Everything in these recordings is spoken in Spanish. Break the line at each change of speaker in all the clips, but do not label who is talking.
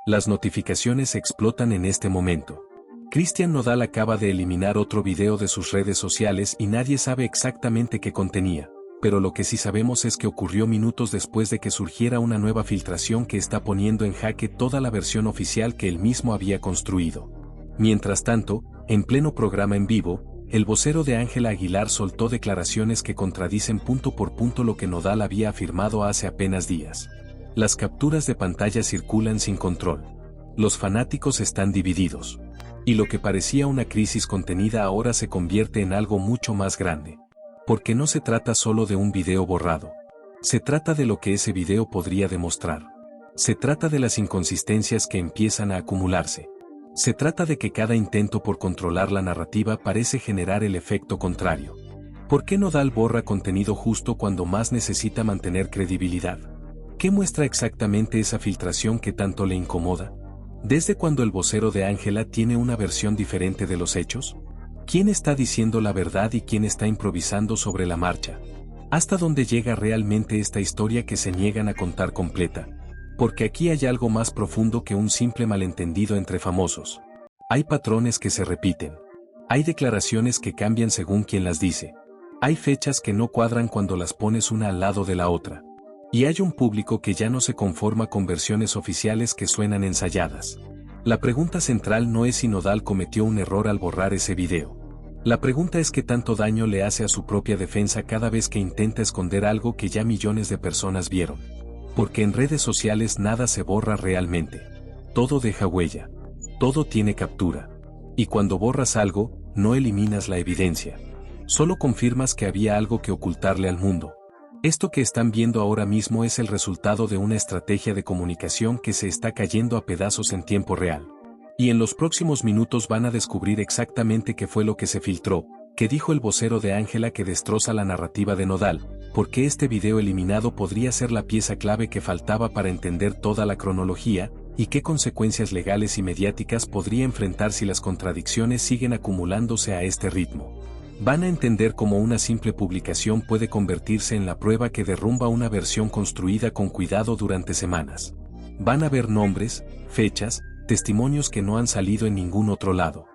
Las notificaciones explotan en este momento. Cristian Nodal acaba de eliminar otro video de sus redes sociales y nadie sabe exactamente qué contenía, pero lo que sí sabemos es que ocurrió minutos después de que surgiera una nueva filtración que está poniendo en jaque toda la versión oficial que él mismo había construido. Mientras tanto, en pleno programa en vivo, el vocero de Ángela Aguilar soltó declaraciones que contradicen punto por punto lo que Nodal había afirmado hace apenas días. Las capturas de pantalla circulan sin control. Los fanáticos están divididos. Y lo que parecía una crisis contenida ahora se convierte en algo mucho más grande. Porque no se trata solo de un video borrado. Se trata de lo que ese video podría demostrar. Se trata de las inconsistencias que empiezan a acumularse. Se trata de que cada intento por controlar la narrativa parece generar el efecto contrario. ¿Por qué Nodal borra contenido justo cuando más necesita mantener credibilidad? ¿Qué muestra exactamente esa filtración que tanto le incomoda? ¿Desde cuando el vocero de Ángela tiene una versión diferente de los hechos? ¿Quién está diciendo la verdad y quién está improvisando sobre la marcha? ¿Hasta dónde llega realmente esta historia que se niegan a contar completa? Porque aquí hay algo más profundo que un simple malentendido entre famosos. Hay patrones que se repiten. Hay declaraciones que cambian según quien las dice. Hay fechas que no cuadran cuando las pones una al lado de la otra. Y hay un público que ya no se conforma con versiones oficiales que suenan ensayadas. La pregunta central no es si Nodal cometió un error al borrar ese video. La pregunta es qué tanto daño le hace a su propia defensa cada vez que intenta esconder algo que ya millones de personas vieron. Porque en redes sociales nada se borra realmente. Todo deja huella. Todo tiene captura. Y cuando borras algo, no eliminas la evidencia. Solo confirmas que había algo que ocultarle al mundo. Esto que están viendo ahora mismo es el resultado de una estrategia de comunicación que se está cayendo a pedazos en tiempo real. Y en los próximos minutos van a descubrir exactamente qué fue lo que se filtró, qué dijo el vocero de Ángela que destroza la narrativa de Nodal, porque este video eliminado podría ser la pieza clave que faltaba para entender toda la cronología, y qué consecuencias legales y mediáticas podría enfrentar si las contradicciones siguen acumulándose a este ritmo. Van a entender cómo una simple publicación puede convertirse en la prueba que derrumba una versión construida con cuidado durante semanas. Van a ver nombres, fechas, testimonios que no han salido en ningún otro lado.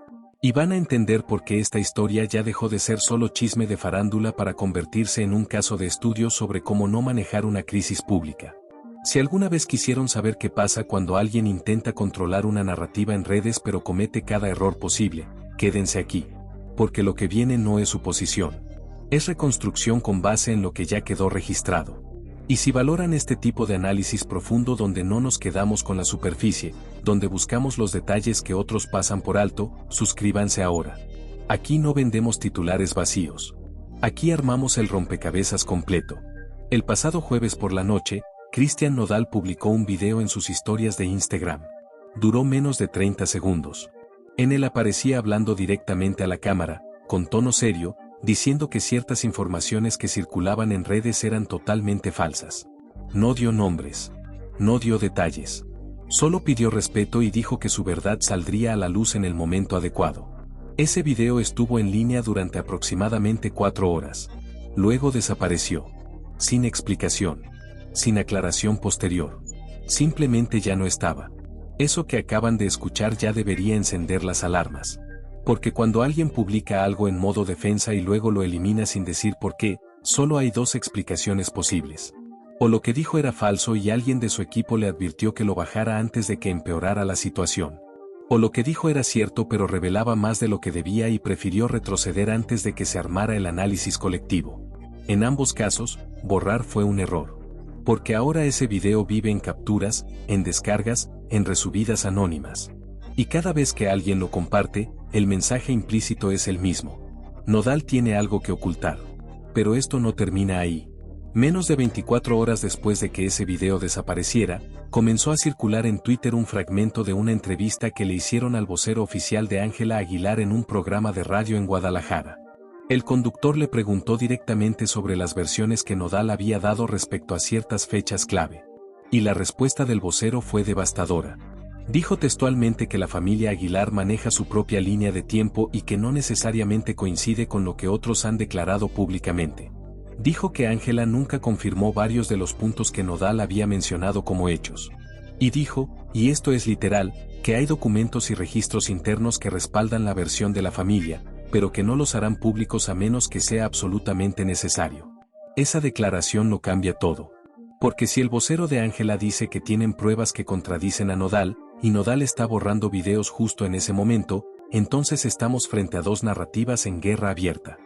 Y van a entender por qué esta historia ya dejó de ser solo chisme de farándula para convertirse en un caso de estudio sobre cómo no manejar una crisis pública. Si alguna vez quisieron saber qué pasa cuando alguien intenta controlar una narrativa en redes pero comete cada error posible, quédense aquí. Porque lo que viene no es suposición. Es reconstrucción con base en lo que ya quedó registrado. Y si valoran este tipo de análisis profundo donde no nos quedamos con la superficie, donde buscamos los detalles que otros pasan por alto, suscríbanse ahora. Aquí no vendemos titulares vacíos. Aquí armamos el rompecabezas completo. El pasado jueves por la noche, Cristian Nodal publicó un video en sus historias de Instagram. Duró menos de 30 segundos. En él aparecía hablando directamente a la cámara, con tono serio, diciendo que ciertas informaciones que circulaban en redes eran totalmente falsas. No dio nombres. No dio detalles. Solo pidió respeto y dijo que su verdad saldría a la luz en el momento adecuado. Ese video estuvo en línea durante aproximadamente 4 horas. Luego desapareció. Sin explicación. Sin aclaración posterior. Simplemente ya no estaba. Eso que acaban de escuchar ya debería encender las alarmas. Porque cuando alguien publica algo en modo defensa y luego lo elimina sin decir por qué, solo hay dos explicaciones posibles. O lo que dijo era falso y alguien de su equipo le advirtió que lo bajara antes de que empeorara la situación. O lo que dijo era cierto pero revelaba más de lo que debía y prefirió retroceder antes de que se armara el análisis colectivo. En ambos casos, borrar fue un error. Porque ahora ese video vive en capturas, en descargas, en resubidas anónimas. Y cada vez que alguien lo comparte, el mensaje implícito es el mismo. Nodal tiene algo que ocultar. Pero esto no termina ahí. Menos de 24 horas después de que ese video desapareciera, comenzó a circular en Twitter un fragmento de una entrevista que le hicieron al vocero oficial de Ángela Aguilar en un programa de radio en Guadalajara. El conductor le preguntó directamente sobre las versiones que Nodal había dado respecto a ciertas fechas clave. Y la respuesta del vocero fue devastadora. Dijo textualmente que la familia Aguilar maneja su propia línea de tiempo y que no necesariamente coincide con lo que otros han declarado públicamente. Dijo que Ángela nunca confirmó varios de los puntos que Nodal había mencionado como hechos. Y dijo, y esto es literal, que hay documentos y registros internos que respaldan la versión de la familia, pero que no los harán públicos a menos que sea absolutamente necesario. Esa declaración lo cambia todo. Porque si el vocero de Ángela dice que tienen pruebas que contradicen a Nodal, y Nodal está borrando videos justo en ese momento, entonces estamos frente a dos narrativas en guerra abierta.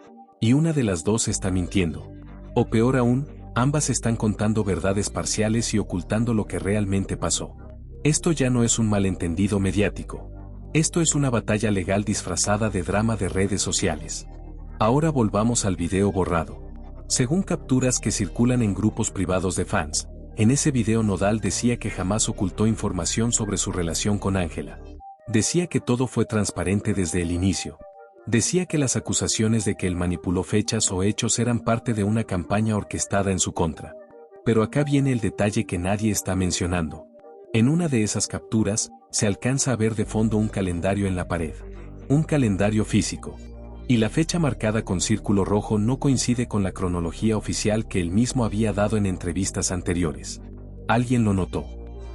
Y una de las dos está mintiendo. O peor aún, ambas están contando verdades parciales y ocultando lo que realmente pasó. Esto ya no es un malentendido mediático. Esto es una batalla legal disfrazada de drama de redes sociales. Ahora volvamos al video borrado. Según capturas que circulan en grupos privados de fans, en ese video Nodal decía que jamás ocultó información sobre su relación con Ángela. Decía que todo fue transparente desde el inicio. Decía que las acusaciones de que él manipuló fechas o hechos eran parte de una campaña orquestada en su contra. Pero acá viene el detalle que nadie está mencionando. En una de esas capturas, se alcanza a ver de fondo un calendario en la pared. Un calendario físico. Y la fecha marcada con círculo rojo no coincide con la cronología oficial que él mismo había dado en entrevistas anteriores. Alguien lo notó.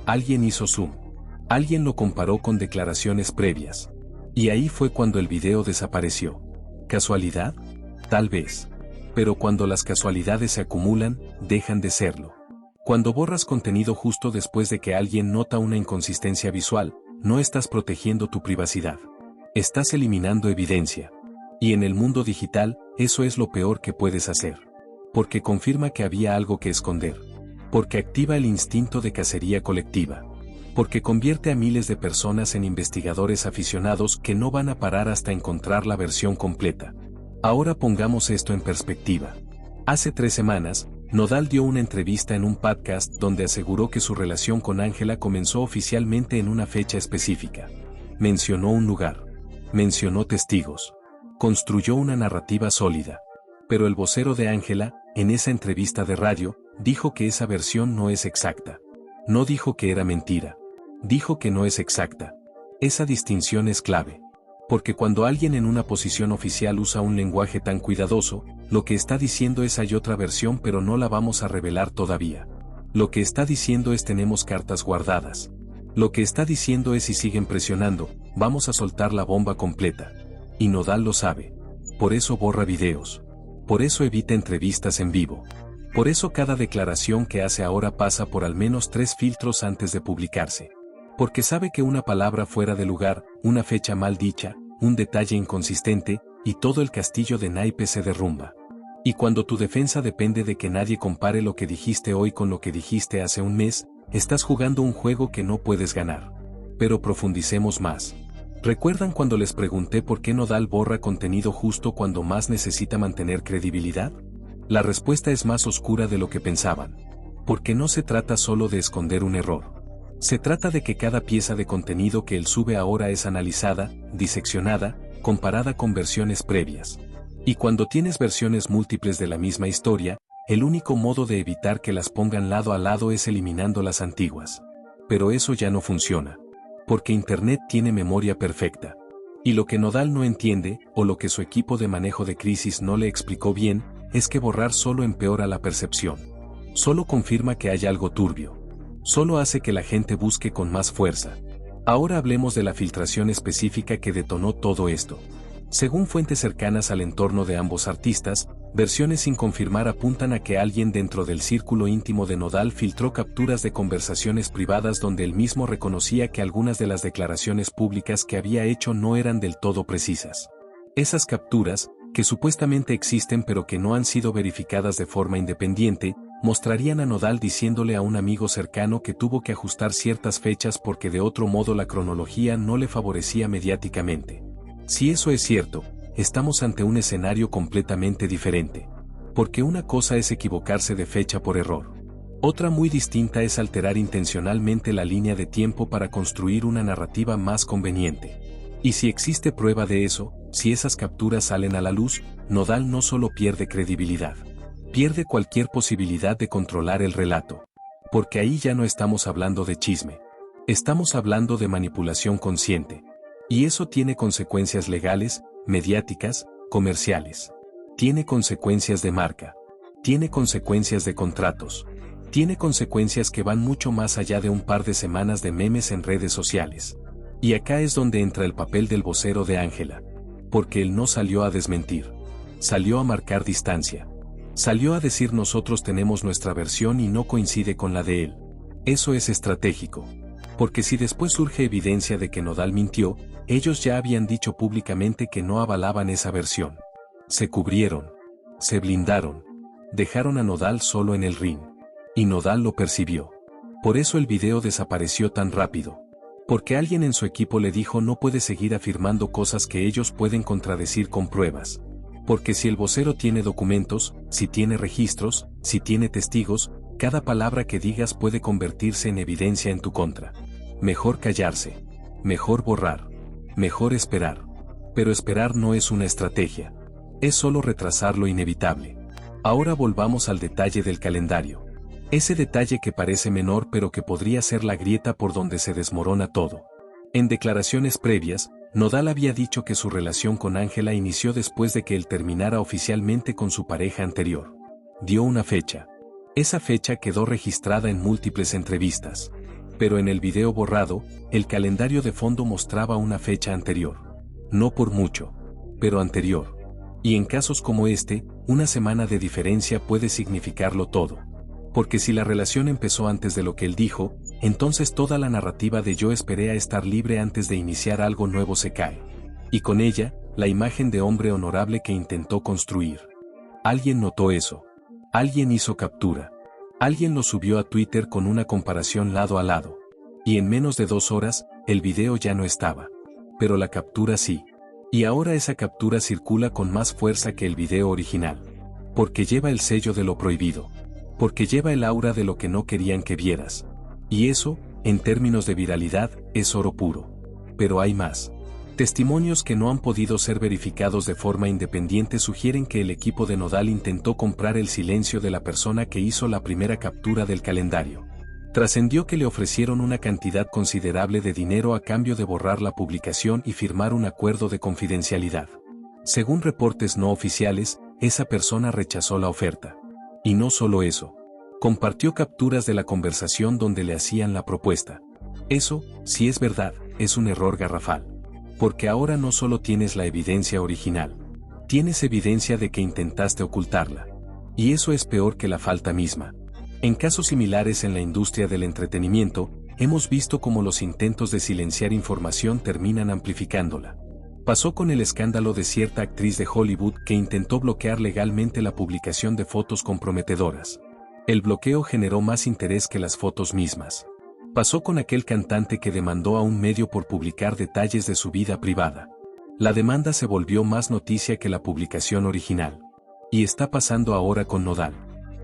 Alguien hizo zoom. Alguien lo comparó con declaraciones previas. Y ahí fue cuando el video desapareció. ¿Casualidad? Tal vez. Pero cuando las casualidades se acumulan, dejan de serlo. Cuando borras contenido justo después de que alguien nota una inconsistencia visual, no estás protegiendo tu privacidad. Estás eliminando evidencia. Y en el mundo digital, eso es lo peor que puedes hacer. Porque confirma que había algo que esconder. Porque activa el instinto de cacería colectiva. Porque convierte a miles de personas en investigadores aficionados que no van a parar hasta encontrar la versión completa. Ahora pongamos esto en perspectiva. Hace 3 semanas, Nodal dio una entrevista en un podcast donde aseguró que su relación con Ángela comenzó oficialmente en una fecha específica. Mencionó un lugar. Mencionó testigos. Construyó una narrativa sólida. Pero el vocero de Ángela, en esa entrevista de radio, dijo que esa versión no es exacta. No dijo que era mentira. Dijo que no es exacta. Esa distinción es clave. Porque cuando alguien en una posición oficial usa un lenguaje tan cuidadoso, lo que está diciendo es hay otra versión pero no la vamos a revelar todavía. Lo que está diciendo es tenemos cartas guardadas. Lo que está diciendo es si siguen presionando, vamos a soltar la bomba completa. Y Nodal lo sabe. Por eso borra videos. Por eso evita entrevistas en vivo. Por eso cada declaración que hace ahora pasa por al menos 3 filtros antes de publicarse. Porque sabe que una palabra fuera de lugar, una fecha mal dicha, un detalle inconsistente, y todo el castillo de naipes se derrumba. Y cuando tu defensa depende de que nadie compare lo que dijiste hoy con lo que dijiste hace un mes, estás jugando un juego que no puedes ganar. Pero profundicemos más. ¿Recuerdan cuando les pregunté por qué Nodal borra contenido justo cuando más necesita mantener credibilidad? La respuesta es más oscura de lo que pensaban. Porque no se trata solo de esconder un error. Se trata de que cada pieza de contenido que él sube ahora es analizada, diseccionada, comparada con versiones previas. Y cuando tienes versiones múltiples de la misma historia, el único modo de evitar que las pongan lado a lado es eliminando las antiguas. Pero eso ya no funciona. Porque Internet tiene memoria perfecta. Y lo que Nodal no entiende, o lo que su equipo de manejo de crisis no le explicó bien, es que borrar solo empeora la percepción. Solo confirma que hay algo turbio. Solo hace que la gente busque con más fuerza. Ahora hablemos de la filtración específica que detonó todo esto. Según fuentes cercanas al entorno de ambos artistas, versiones sin confirmar apuntan a que alguien dentro del círculo íntimo de Nodal filtró capturas de conversaciones privadas donde él mismo reconocía que algunas de las declaraciones públicas que había hecho no eran del todo precisas. Esas capturas, que supuestamente existen pero que no han sido verificadas de forma independiente, mostrarían a Nodal diciéndole a un amigo cercano que tuvo que ajustar ciertas fechas porque de otro modo la cronología no le favorecía mediáticamente. Si eso es cierto, estamos ante un escenario completamente diferente. Porque una cosa es equivocarse de fecha por error. Otra muy distinta es alterar intencionalmente la línea de tiempo para construir una narrativa más conveniente. Y si existe prueba de eso, si esas capturas salen a la luz, Nodal no solo pierde credibilidad. Pierde cualquier posibilidad de controlar el relato. Porque ahí ya no estamos hablando de chisme. Estamos hablando de manipulación consciente. Y eso tiene consecuencias legales, mediáticas, comerciales. Tiene consecuencias de marca. Tiene consecuencias de contratos. Tiene consecuencias que van mucho más allá de un par de semanas de memes en redes sociales. Y acá es donde entra el papel del vocero de Ángela. Porque él no salió a desmentir. Salió a marcar distancia. Salió a decir nosotros tenemos nuestra versión y no coincide con la de él. Eso es estratégico. Porque si después surge evidencia de que Nodal mintió, ellos ya habían dicho públicamente que no avalaban esa versión. Se cubrieron. Se blindaron. Dejaron a Nodal solo en el ring. Y Nodal lo percibió. Por eso el video desapareció tan rápido. Porque alguien en su equipo le dijo no puede seguir afirmando cosas que ellos pueden contradecir con pruebas. Porque si el vocero tiene documentos, si tiene registros, si tiene testigos, cada palabra que digas puede convertirse en evidencia en tu contra. Mejor callarse. Mejor borrar. Mejor esperar. Pero esperar no es una estrategia. Es solo retrasar lo inevitable. Ahora volvamos al detalle del calendario. Ese detalle que parece menor pero que podría ser la grieta por donde se desmorona todo. En declaraciones previas, Nodal había dicho que su relación con Ángela inició después de que él terminara oficialmente con su pareja anterior. Dio una fecha. Esa fecha quedó registrada en múltiples entrevistas. Pero en el video borrado, el calendario de fondo mostraba una fecha anterior. No por mucho, pero anterior. Y en casos como este, una semana de diferencia puede significarlo todo. Porque si la relación empezó antes de lo que él dijo, entonces toda la narrativa de yo esperé a estar libre antes de iniciar algo nuevo se cae. Y con ella, la imagen de hombre honorable que intentó construir. Alguien notó eso. Alguien hizo captura. Alguien lo subió a Twitter con una comparación lado a lado. Y en menos de 2 horas, el video ya no estaba. Pero la captura sí. Y ahora esa captura circula con más fuerza que el video original. Porque lleva el sello de lo prohibido. Porque lleva el aura de lo que no querían que vieras. Y eso, en términos de viralidad, es oro puro. Pero hay más. Testimonios que no han podido ser verificados de forma independiente sugieren que el equipo de Nodal intentó comprar el silencio de la persona que hizo la primera captura del calendario. Trascendió que le ofrecieron una cantidad considerable de dinero a cambio de borrar la publicación y firmar un acuerdo de confidencialidad. Según reportes no oficiales, esa persona rechazó la oferta. Y no solo eso. Compartió capturas de la conversación donde le hacían la propuesta. Eso, si es verdad, es un error garrafal. Porque ahora no solo tienes la evidencia original. Tienes evidencia de que intentaste ocultarla. Y eso es peor que la falta misma. En casos similares en la industria del entretenimiento, hemos visto cómo los intentos de silenciar información terminan amplificándola. Pasó con el escándalo de cierta actriz de Hollywood que intentó bloquear legalmente la publicación de fotos comprometedoras. El bloqueo generó más interés que las fotos mismas. Pasó con aquel cantante que demandó a un medio por publicar detalles de su vida privada. La demanda se volvió más noticia que la publicación original. Y está pasando ahora con Nodal.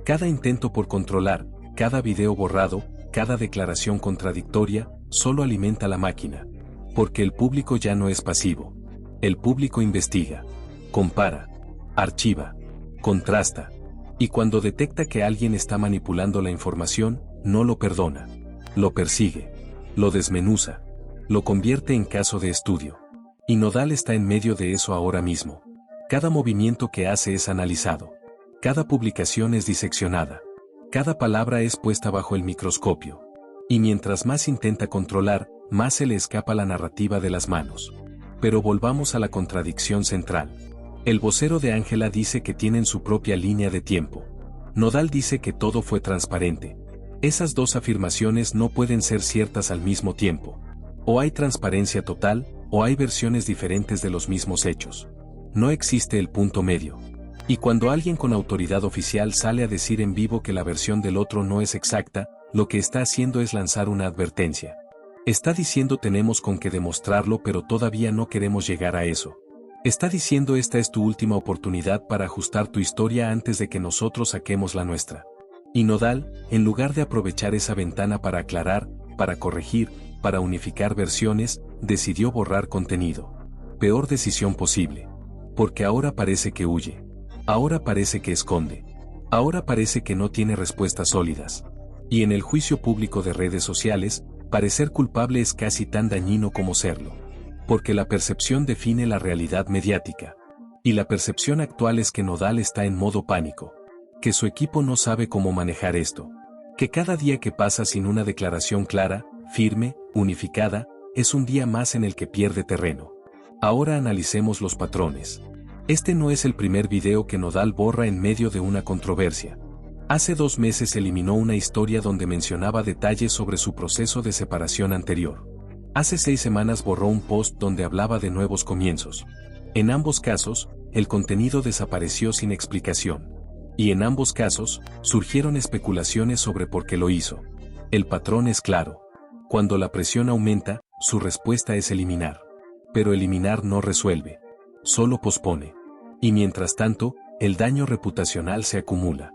Cada intento por controlar, cada video borrado, cada declaración contradictoria, solo alimenta la máquina. Porque el público ya no es pasivo. El público investiga, compara, archiva, contrasta. Y cuando detecta que alguien está manipulando la información, no lo perdona. Lo persigue, lo desmenuza, lo convierte en caso de estudio. Y Nodal está en medio de eso ahora mismo. Cada movimiento que hace es analizado. Cada publicación es diseccionada. Cada palabra es puesta bajo el microscopio. Y mientras más intenta controlar, más se le escapa la narrativa de las manos. Pero volvamos a la contradicción central. El vocero de Ángela dice que tienen su propia línea de tiempo. Nodal dice que todo fue transparente. Esas dos afirmaciones no pueden ser ciertas al mismo tiempo. O hay transparencia total, o hay versiones diferentes de los mismos hechos. No existe el punto medio. Y cuando alguien con autoridad oficial sale a decir en vivo que la versión del otro no es exacta, lo que está haciendo es lanzar una advertencia. Está diciendo tenemos con qué demostrarlo pero todavía no queremos llegar a eso. Está diciendo esta es tu última oportunidad para ajustar tu historia antes de que nosotros saquemos la nuestra. Y Nodal, en lugar de aprovechar esa ventana para aclarar, para corregir, para unificar versiones, decidió borrar contenido. Peor decisión posible. Porque ahora parece que huye. Ahora parece que esconde. Ahora parece que no tiene respuestas sólidas. Y en el juicio público de redes sociales, parecer culpable es casi tan dañino como serlo. Porque la percepción define la realidad mediática. Y la percepción actual es que Nodal está en modo pánico. Que su equipo no sabe cómo manejar esto. Que cada día que pasa sin una declaración clara, firme, unificada, es un día más en el que pierde terreno. Ahora analicemos los patrones. Este no es el primer video que Nodal borra en medio de una controversia. Hace 2 meses eliminó una historia donde mencionaba detalles sobre su proceso de separación anterior. Hace 6 semanas borró un post donde hablaba de nuevos comienzos. En ambos casos, el contenido desapareció sin explicación. Y en ambos casos, surgieron especulaciones sobre por qué lo hizo. El patrón es claro. Cuando la presión aumenta, su respuesta es eliminar. Pero eliminar no resuelve. Solo pospone. Y mientras tanto, el daño reputacional se acumula.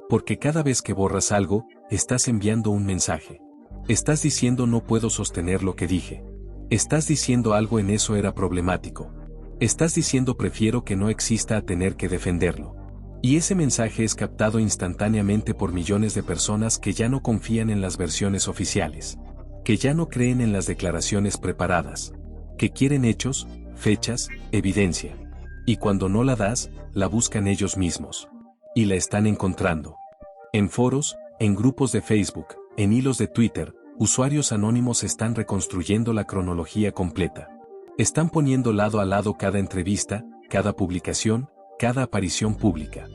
Porque cada vez que borras algo, estás enviando un mensaje. Estás diciendo no puedo sostener lo que dije. Estás diciendo algo en eso era problemático. Estás diciendo prefiero que no exista a tener que defenderlo. Y ese mensaje es captado instantáneamente por millones de personas que ya no confían en las versiones oficiales. Que ya no creen en las declaraciones preparadas. Que quieren hechos, fechas, evidencia. Y cuando no la das, la buscan ellos mismos. Y la están encontrando. En foros, en grupos de Facebook, en hilos de Twitter, usuarios anónimos están reconstruyendo la cronología completa. Están poniendo lado a lado cada entrevista, cada publicación, cada aparición pública.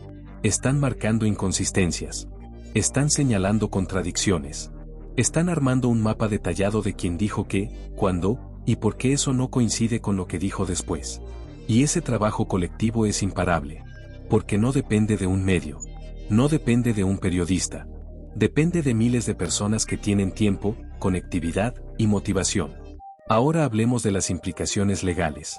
Están marcando inconsistencias. Están señalando contradicciones. Están armando un mapa detallado de quién dijo qué, cuándo, y por qué eso no coincide con lo que dijo después. Y ese trabajo colectivo es imparable. Porque no depende de un medio. No depende de un periodista. Depende de miles de personas que tienen tiempo, conectividad y motivación. Ahora hablemos de las implicaciones legales.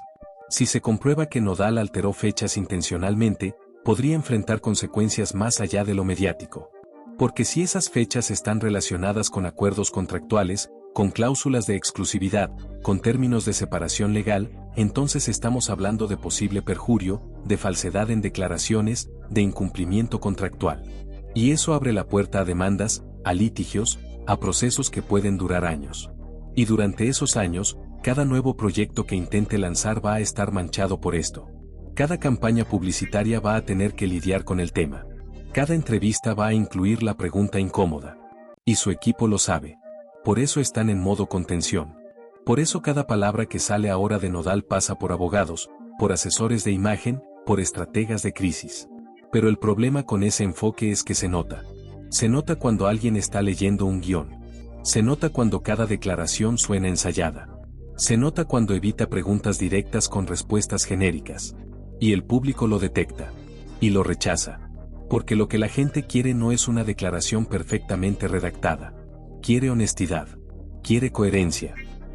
Si se comprueba que Nodal alteró fechas intencionalmente, podría enfrentar consecuencias más allá de lo mediático. Porque si esas fechas están relacionadas con acuerdos contractuales, con cláusulas de exclusividad, con términos de separación legal, entonces estamos hablando de posible perjurio, de falsedad en declaraciones, de incumplimiento contractual. Y eso abre la puerta a demandas, a litigios, a procesos que pueden durar años. Y durante esos años, cada nuevo proyecto que intente lanzar va a estar manchado por esto. Cada campaña publicitaria va a tener que lidiar con el tema. Cada entrevista va a incluir la pregunta incómoda. Y su equipo lo sabe. Por eso están en modo contención. Por eso cada palabra que sale ahora de Nodal pasa por abogados, por asesores de imagen, por estrategas de crisis. Pero el problema con ese enfoque es que se nota. Se nota cuando alguien está leyendo un guión. Se nota cuando cada declaración suena ensayada. Se nota cuando evita preguntas directas con respuestas genéricas. Y el público lo detecta. Y lo rechaza. Porque lo que la gente quiere no es una declaración perfectamente redactada. Quiere honestidad. Quiere coherencia.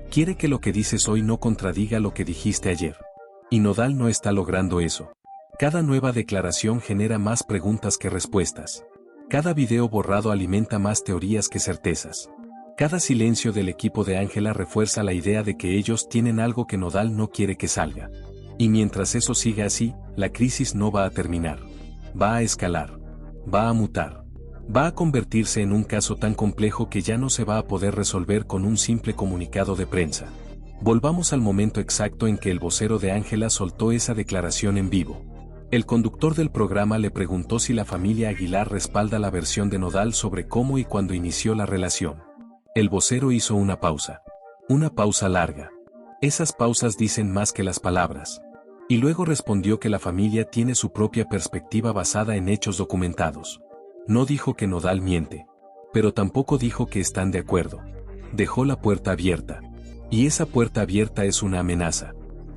Quiere que lo que dices hoy no contradiga lo que dijiste ayer. Y Nodal no está logrando eso. Cada nueva declaración genera más preguntas que respuestas. Cada video borrado alimenta más teorías que certezas. Cada silencio del equipo de Ángela refuerza la idea de que ellos tienen algo que Nodal no quiere que salga. Y mientras eso siga así, la crisis no va a terminar. Va a escalar. Va a mutar. Va a convertirse en un caso tan complejo que ya no se va a poder resolver con un simple comunicado de prensa. Volvamos al momento exacto en que el vocero de Ángela soltó esa declaración en vivo. El conductor del programa le preguntó si la familia Aguilar respalda la versión de Nodal sobre cómo y cuándo inició la relación. El vocero hizo una pausa. Una pausa larga. Esas pausas dicen más que las palabras. Y luego respondió que la familia tiene su propia perspectiva basada en hechos documentados. No dijo que Nodal miente. Pero tampoco dijo que están de acuerdo. Dejó la puerta abierta. Y esa puerta abierta es una amenaza.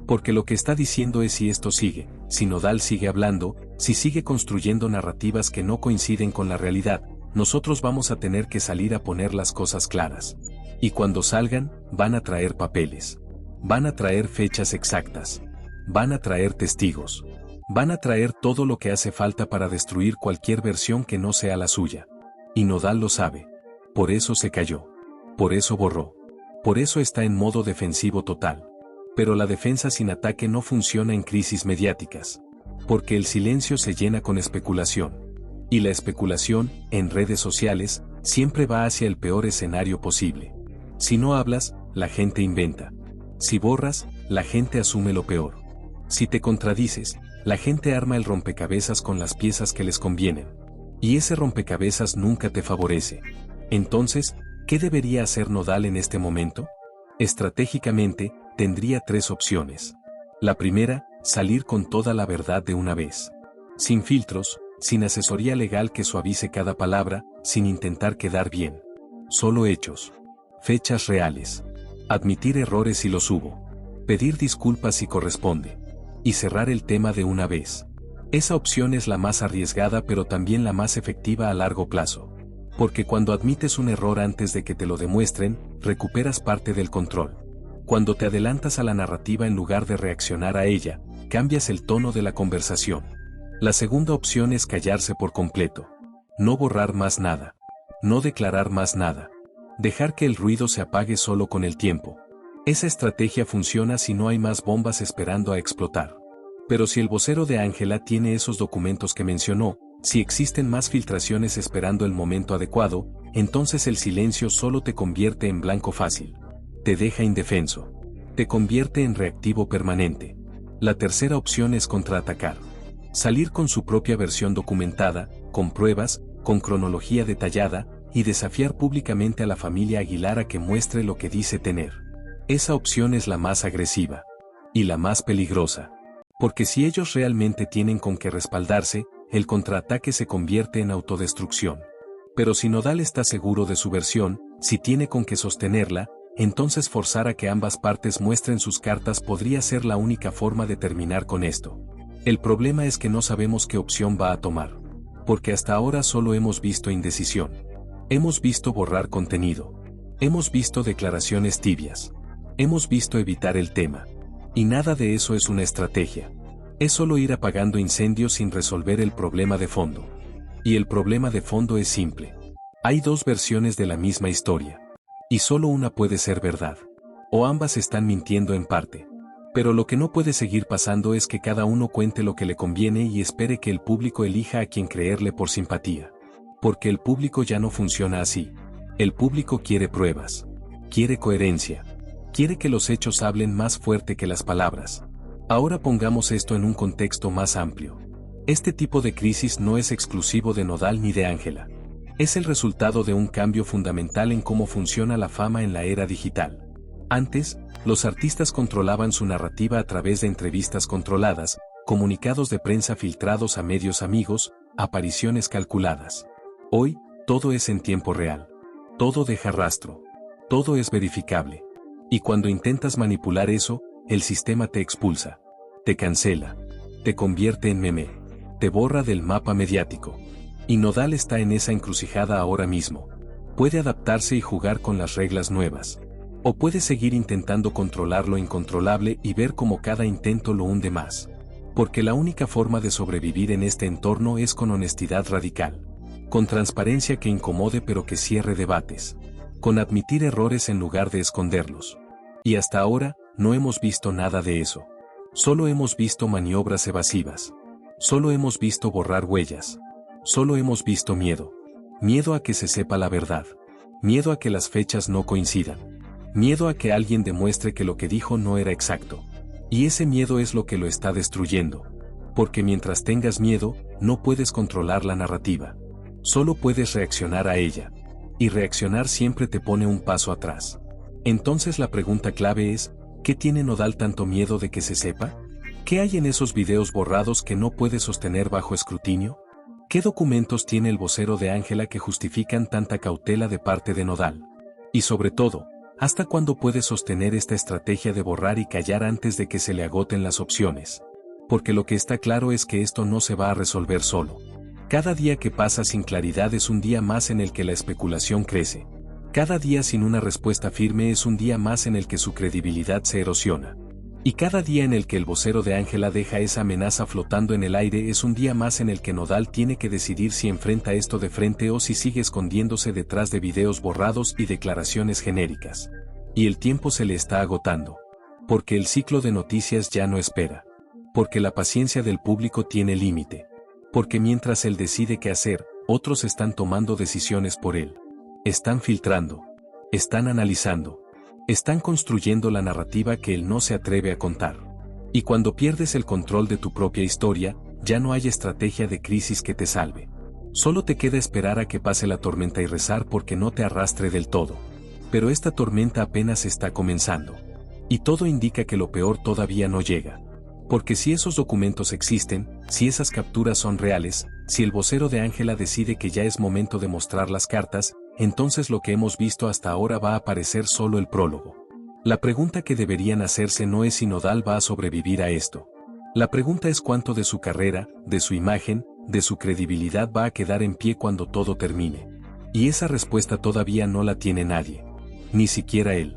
Porque lo que está diciendo es si esto sigue, si Nodal sigue hablando, si sigue construyendo narrativas que no coinciden con la realidad, nosotros vamos a tener que salir a poner las cosas claras. Y cuando salgan, van a traer papeles. Van a traer fechas exactas. Van a traer testigos. Van a traer todo lo que hace falta para destruir cualquier versión que no sea la suya. Y Nodal lo sabe. Por eso se cayó. Por eso borró. Por eso está en modo defensivo total. Pero la defensa sin ataque no funciona en crisis mediáticas. Porque el silencio se llena con especulación. Y la especulación, en redes sociales, siempre va hacia el peor escenario posible. Si no hablas, la gente inventa. Si borras, la gente asume lo peor. Si te contradices, la gente arma el rompecabezas con las piezas que les convienen. Y ese rompecabezas nunca te favorece. Entonces, ¿qué debería hacer Nodal en este momento? Estratégicamente, tendría tres opciones. La primera, salir con toda la verdad de una vez. Sin filtros, sin asesoría legal que suavice cada palabra, sin intentar quedar bien. Solo hechos. Fechas reales. Admitir errores si los hubo. Pedir disculpas si corresponde. Y cerrar el tema de una vez. Esa opción es la más arriesgada pero también la más efectiva a largo plazo. Porque cuando admites un error antes de que te lo demuestren, recuperas parte del control. Cuando te adelantas a la narrativa en lugar de reaccionar a ella, cambias el tono de la conversación. La segunda opción es callarse por completo. No borrar más nada. No declarar más nada. Dejar que el ruido se apague solo con el tiempo. Esa estrategia funciona si no hay más bombas esperando a explotar. Pero si el vocero de Ángela tiene esos documentos que mencionó, si existen más filtraciones esperando el momento adecuado, entonces el silencio solo te convierte en blanco fácil. Te deja indefenso. Te convierte en reactivo permanente. La tercera opción es contraatacar. Salir con su propia versión documentada, con pruebas, con cronología detallada, y desafiar públicamente a la familia Aguilar a que muestre lo que dice tener. Esa opción es la más agresiva. Y la más peligrosa. Porque si ellos realmente tienen con qué respaldarse, el contraataque se convierte en autodestrucción. Pero si Nodal está seguro de su versión, si tiene con qué sostenerla, entonces forzar a que ambas partes muestren sus cartas podría ser la única forma de terminar con esto. El problema es que no sabemos qué opción va a tomar. Porque hasta ahora solo hemos visto indecisión. Hemos visto borrar contenido. Hemos visto declaraciones tibias. Hemos visto evitar el tema. Y nada de eso es una estrategia. Es solo ir apagando incendios sin resolver el problema de fondo. Y el problema de fondo es simple. Hay dos versiones de la misma historia. Y solo una puede ser verdad. O ambas están mintiendo en parte. Pero lo que no puede seguir pasando es que cada uno cuente lo que le conviene y espere que el público elija a quien creerle por simpatía. Porque el público ya no funciona así. El público quiere pruebas. Quiere coherencia. Quiere que los hechos hablen más fuerte que las palabras. Ahora pongamos esto en un contexto más amplio. Este tipo de crisis no es exclusivo de Nodal ni de Ángela. Es el resultado de un cambio fundamental en cómo funciona la fama en la era digital. Antes, los artistas controlaban su narrativa a través de entrevistas controladas, comunicados de prensa filtrados a medios amigos, apariciones calculadas. Hoy, todo es en tiempo real. Todo deja rastro. Todo es verificable. Y cuando intentas manipular eso, el sistema te expulsa. Te cancela. Te convierte en meme. Te borra del mapa mediático. Y Nodal está en esa encrucijada ahora mismo. Puede adaptarse y jugar con las reglas nuevas. O puede seguir intentando controlar lo incontrolable y ver cómo cada intento lo hunde más. Porque la única forma de sobrevivir en este entorno es con honestidad radical. Con transparencia que incomode pero que cierre debates. Con admitir errores en lugar de esconderlos. Y hasta ahora, no hemos visto nada de eso. Solo hemos visto maniobras evasivas. Solo hemos visto borrar huellas. Solo hemos visto miedo. Miedo a que se sepa la verdad. Miedo a que las fechas no coincidan. Miedo a que alguien demuestre que lo que dijo no era exacto. Y ese miedo es lo que lo está destruyendo. Porque mientras tengas miedo, no puedes controlar la narrativa. Solo puedes reaccionar a ella. Y reaccionar siempre te pone un paso atrás. Entonces la pregunta clave es, ¿qué tiene Nodal tanto miedo de que se sepa? ¿Qué hay en esos videos borrados que no puede sostener bajo escrutinio? ¿Qué documentos tiene el vocero de Ángela que justifican tanta cautela de parte de Nodal? Y sobre todo, ¿hasta cuándo puede sostener esta estrategia de borrar y callar antes de que se le agoten las opciones? Porque lo que está claro es que esto no se va a resolver solo. Cada día que pasa sin claridad es un día más en el que la especulación crece. Cada día sin una respuesta firme es un día más en el que su credibilidad se erosiona. Y cada día en el que el vocero de Ángela deja esa amenaza flotando en el aire es un día más en el que Nodal tiene que decidir si enfrenta esto de frente o si sigue escondiéndose detrás de videos borrados y declaraciones genéricas. Y el tiempo se le está agotando. Porque el ciclo de noticias ya no espera. Porque la paciencia del público tiene límite. Porque mientras él decide qué hacer, otros están tomando decisiones por él. Están filtrando. Están analizando. Están construyendo la narrativa que él no se atreve a contar. Y cuando pierdes el control de tu propia historia, ya no hay estrategia de crisis que te salve. Solo te queda esperar a que pase la tormenta y rezar porque no te arrastre del todo. Pero esta tormenta apenas está comenzando. Y todo indica que lo peor todavía no llega. Porque si esos documentos existen, si esas capturas son reales, si el vocero de Ángela decide que ya es momento de mostrar las cartas, entonces lo que hemos visto hasta ahora va a parecer solo el prólogo. La pregunta que deberían hacerse no es si Nodal va a sobrevivir a esto. La pregunta es cuánto de su carrera, de su imagen, de su credibilidad va a quedar en pie cuando todo termine. Y esa respuesta todavía no la tiene nadie. Ni siquiera él.